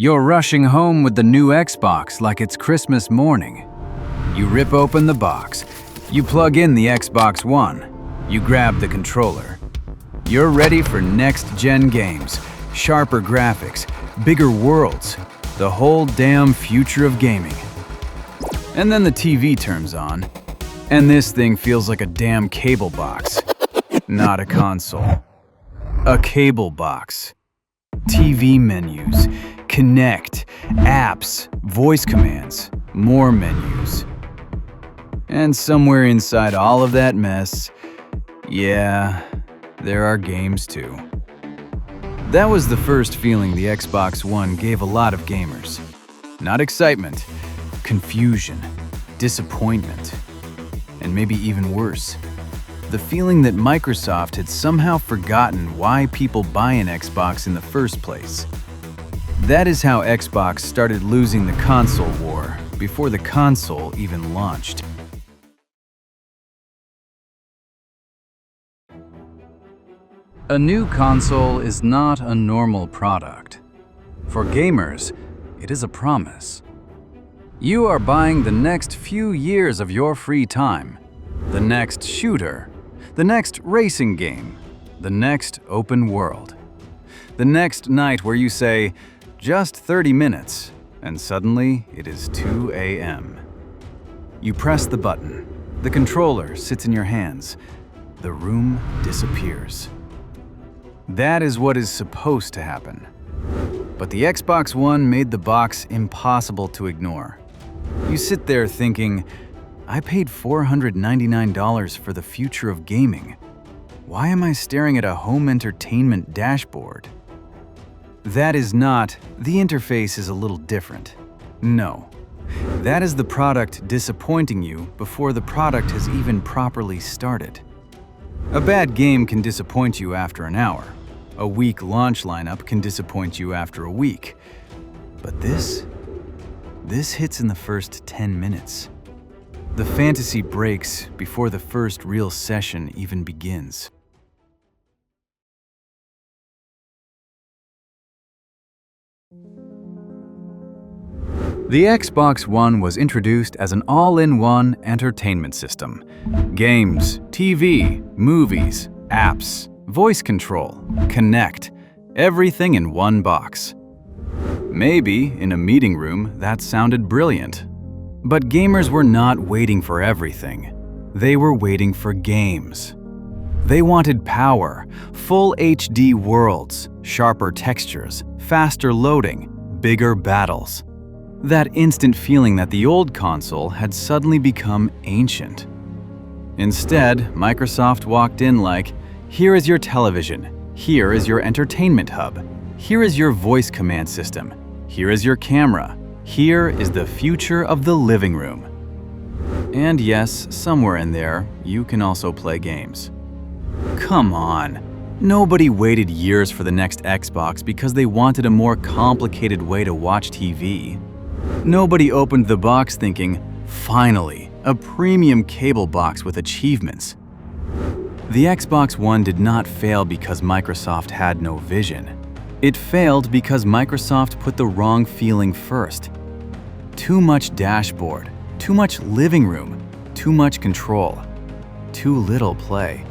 You're rushing home with the new Xbox like it's Christmas morning. You rip open the box. You plug in the Xbox One. You grab the controller. You're ready for next-gen games, sharper graphics, bigger worlds, the whole damn future of gaming. And then the TV turns on, and this thing feels like a damn cable box. Not a console. A cable box. TV menus, Kinect, apps, voice commands, more menus. And somewhere inside all of that mess, yeah, there are games too. That was the first feeling the Xbox One gave a lot of gamers. Not excitement, confusion, disappointment, and maybe even worse, the feeling that Microsoft had somehow forgotten why people buy an Xbox in the first place. That is how Xbox started losing the console war before the console even launched. A new console is not a normal product. For gamers, it is a promise. You are buying the next few years of your free time, the next shooter, the next racing game, the next open world. The next night where you say, just 30 minutes, and suddenly it is 2 a.m. You press the button, the controller sits in your hands, the room disappears. That is what is supposed to happen. But the Xbox One made the box impossible to ignore. You sit there thinking, I paid $499 for the future of gaming. Why am I staring at a home entertainment dashboard? That is not, the interface is a little different. No. That is the product disappointing you before the product has even properly started. A bad game can disappoint you after an hour. A weak launch lineup can disappoint you after a week. But this hits in the first 10 minutes. The fantasy breaks before the first real session even begins. The Xbox One was introduced as an all-in-one entertainment system. Games, TV, movies, apps, voice control, Kinect, everything in one box. Maybe in a meeting room that sounded brilliant. But gamers were not waiting for everything. They were waiting for games. They wanted power, full HD worlds, sharper textures, faster loading, bigger battles. That instant feeling that the old console had suddenly become ancient. Instead, Microsoft walked in like, here is your television, here is your entertainment hub, here is your voice command system, here is your camera, here is the future of the living room. And yes, somewhere in there, you can also play games. Come on, nobody waited years for the next Xbox because they wanted a more complicated way to watch TV. Nobody opened the box thinking, finally, a premium cable box with achievements. The Xbox One did not fail because Microsoft had no vision. It failed because Microsoft put the wrong feeling first. Too much dashboard, too much living room, too much control, too little play.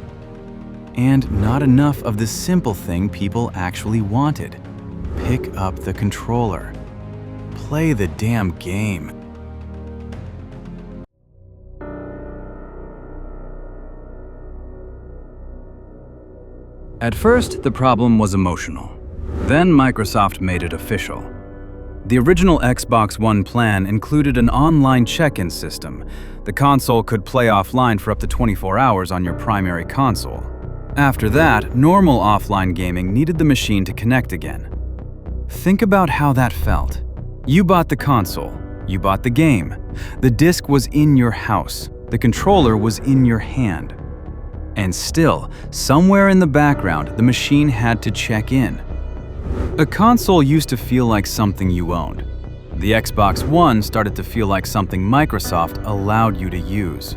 And not enough of the simple thing people actually wanted. Pick up the controller. Play the damn game. At first, the problem was emotional. Then Microsoft made it official. The original Xbox One plan included an online check-in system. The console could play offline for up to 24 hours on your primary console. After that, normal offline gaming needed the machine to connect again. Think about how that felt. You bought the console, you bought the game, the disc was in your house, the controller was in your hand. And still, somewhere in the background, the machine had to check in. A console used to feel like something you owned. The Xbox One started to feel like something Microsoft allowed you to use.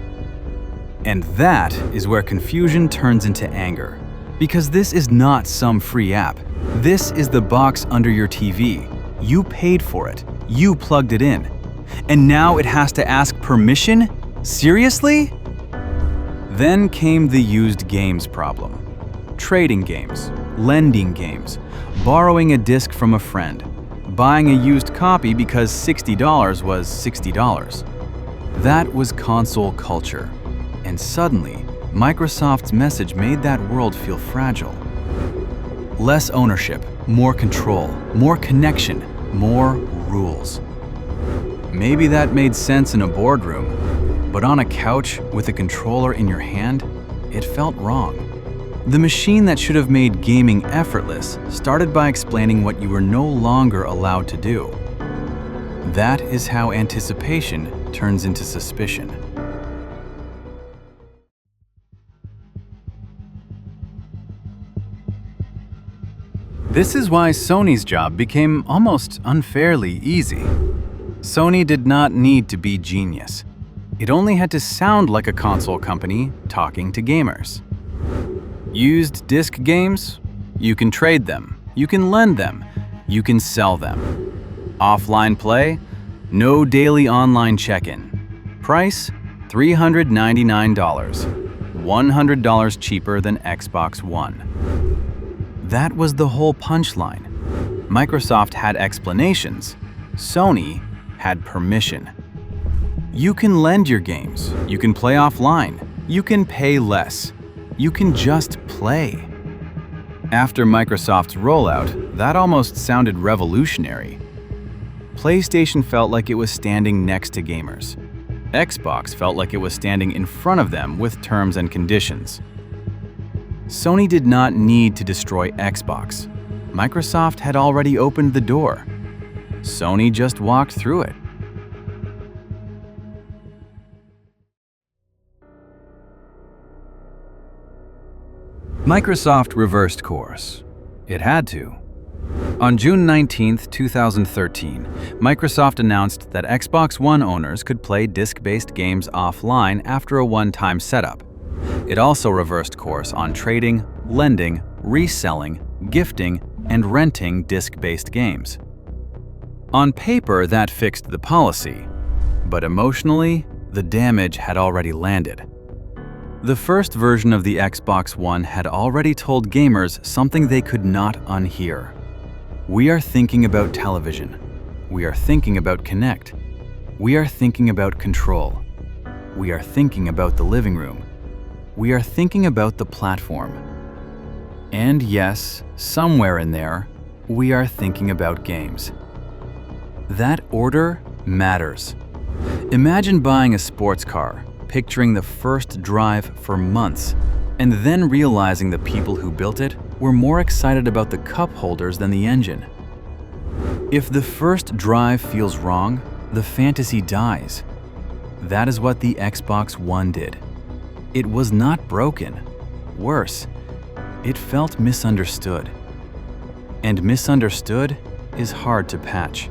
And that is where confusion turns into anger. Because this is not some free app. This is the box under your TV. You paid for it. You plugged it in. And now it has to ask permission? Seriously? Then came the used games problem. Trading games, lending games, borrowing a disc from a friend, buying a used copy because $60 was $60. That was console culture. And suddenly, Microsoft's message made that world feel fragile. Less ownership, more control, more connection, more rules. Maybe that made sense in a boardroom, but on a couch with a controller in your hand, it felt wrong. The machine that should have made gaming effortless started by explaining what you were no longer allowed to do. That is how anticipation turns into suspicion. This is why Sony's job became almost unfairly easy. Sony did not need to be genius. It only had to sound like a console company talking to gamers. Used disc games? You can trade them. You can lend them. You can sell them. Offline play? No daily online check-in. Price? $399. $100 cheaper than Xbox One. That was the whole punchline. Microsoft had explanations. Sony had permission. You can lend your games. You can play offline. You can pay less. You can just play. After Microsoft's rollout, that almost sounded revolutionary. PlayStation felt like it was standing next to gamers. Xbox felt like it was standing in front of them with terms and conditions. Sony did not need to destroy Xbox. Microsoft had already opened the door. Sony just walked through it. Microsoft reversed course. It had to. On June 19, 2013, Microsoft announced that Xbox One owners could play disc-based games offline after a one-time setup. It also reversed course on trading, lending, reselling, gifting, and renting disc-based games. On paper, that fixed the policy, but emotionally, the damage had already landed. The first version of the Xbox One had already told gamers something they could not unhear. We are thinking about television. We are thinking about Kinect. We are thinking about control. We are thinking about the living room. We are thinking about the platform. And yes, somewhere in there, we are thinking about games. That order matters. Imagine buying a sports car, picturing the first drive for months, and then realizing the people who built it were more excited about the cup holders than the engine. If the first drive feels wrong, the fantasy dies. That is what the Xbox One did. It was not broken. Worse, it felt misunderstood. And misunderstood is hard to patch.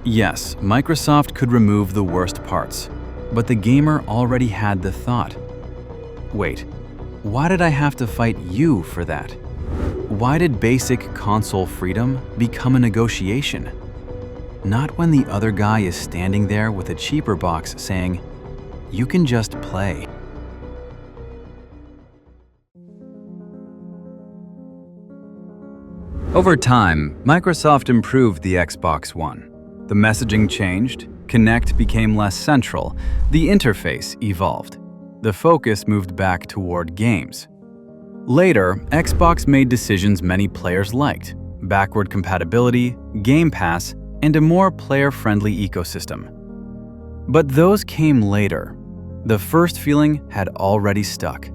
Yes, Microsoft could remove the worst parts, but the gamer already had the thought. Wait, why did I have to fight you for that? Why did basic console freedom become a negotiation? Not when the other guy is standing there with a cheaper box saying, "You can just play." Over time, Microsoft improved the Xbox One. The messaging changed, Kinect became less central, the interface evolved. The focus moved back toward games. Later, Xbox made decisions many players liked: backward compatibility, Game Pass, and a more player-friendly ecosystem. But those came later. The first feeling had already stuck.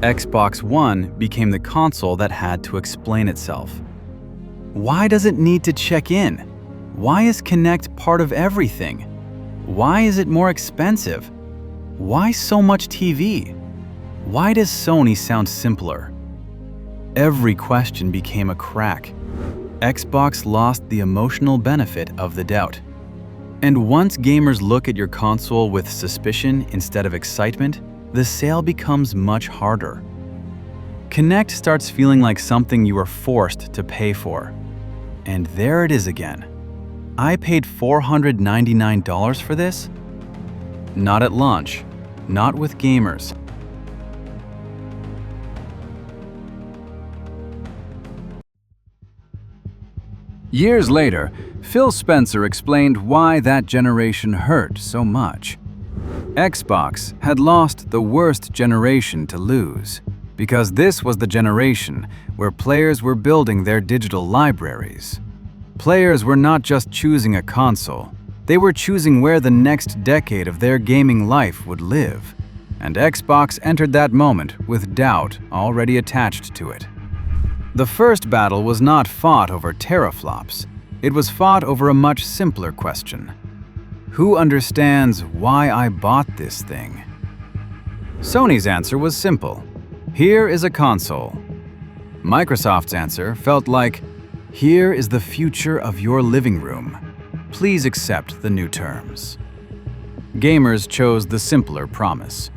Xbox One became the console that had to explain itself. Why does it need to check in? Why is Kinect part of everything? Why is it more expensive? Why so much TV? Why does Sony sound simpler? Every question became a crack. Xbox lost the emotional benefit of the doubt. And once gamers look at your console with suspicion instead of excitement, the sale becomes much harder. Kinect starts feeling like something you are forced to pay for. And there it is again. I paid $499 for this? Not at launch, not with gamers. Years later, Phil Spencer explained why that generation hurt so much. Xbox had lost the worst generation to lose, because this was the generation where players were building their digital libraries. Players were not just choosing a console, they were choosing where the next decade of their gaming life would live. And Xbox entered that moment with doubt already attached to it. The first battle was not fought over teraflops, it was fought over a much simpler question. Who understands why I bought this thing? Sony's answer was simple. Here is a console. Microsoft's answer felt like, here is the future of your living room. Please accept the new terms. Gamers chose the simpler promise.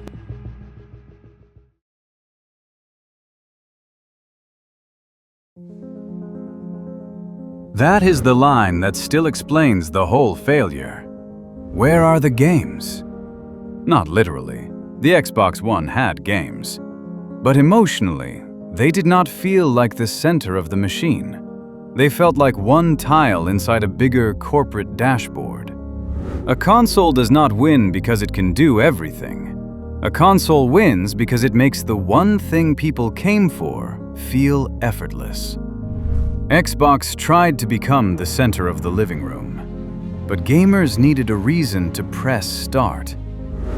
That is the line that still explains the whole failure. Where are the games? Not literally. The Xbox One had games. But emotionally, they did not feel like the center of the machine. They felt like one tile inside a bigger corporate dashboard. A console does not win because it can do everything. A console wins because it makes the one thing people came for feel effortless. Xbox tried to become the center of the living room, but gamers needed a reason to press start.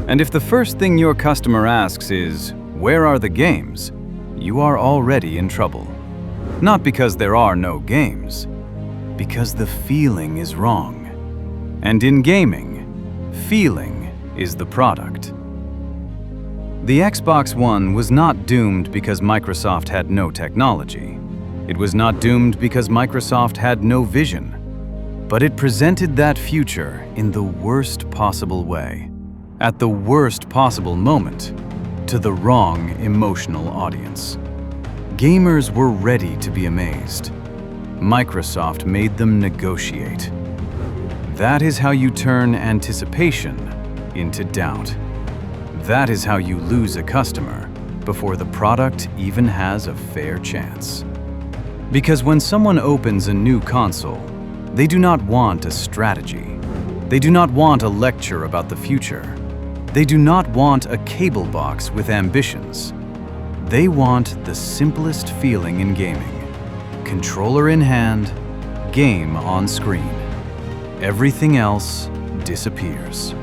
And if the first thing your customer asks is, "Where are the games?" you are already in trouble. Not because there are no games, because the feeling is wrong. And in gaming, feeling is the product. The Xbox One was not doomed because Microsoft had no technology. It was not doomed because Microsoft had no vision. But it presented that future in the worst possible way, at the worst possible moment, to the wrong emotional audience. Gamers were ready to be amazed. Microsoft made them negotiate. That is how you turn anticipation into doubt. That is how you lose a customer before the product even has a fair chance. Because when someone opens a new console, they do not want a strategy. They do not want a lecture about the future. They do not want a cable box with ambitions. They want the simplest feeling in gaming. Controller in hand, game on screen. Everything else disappears.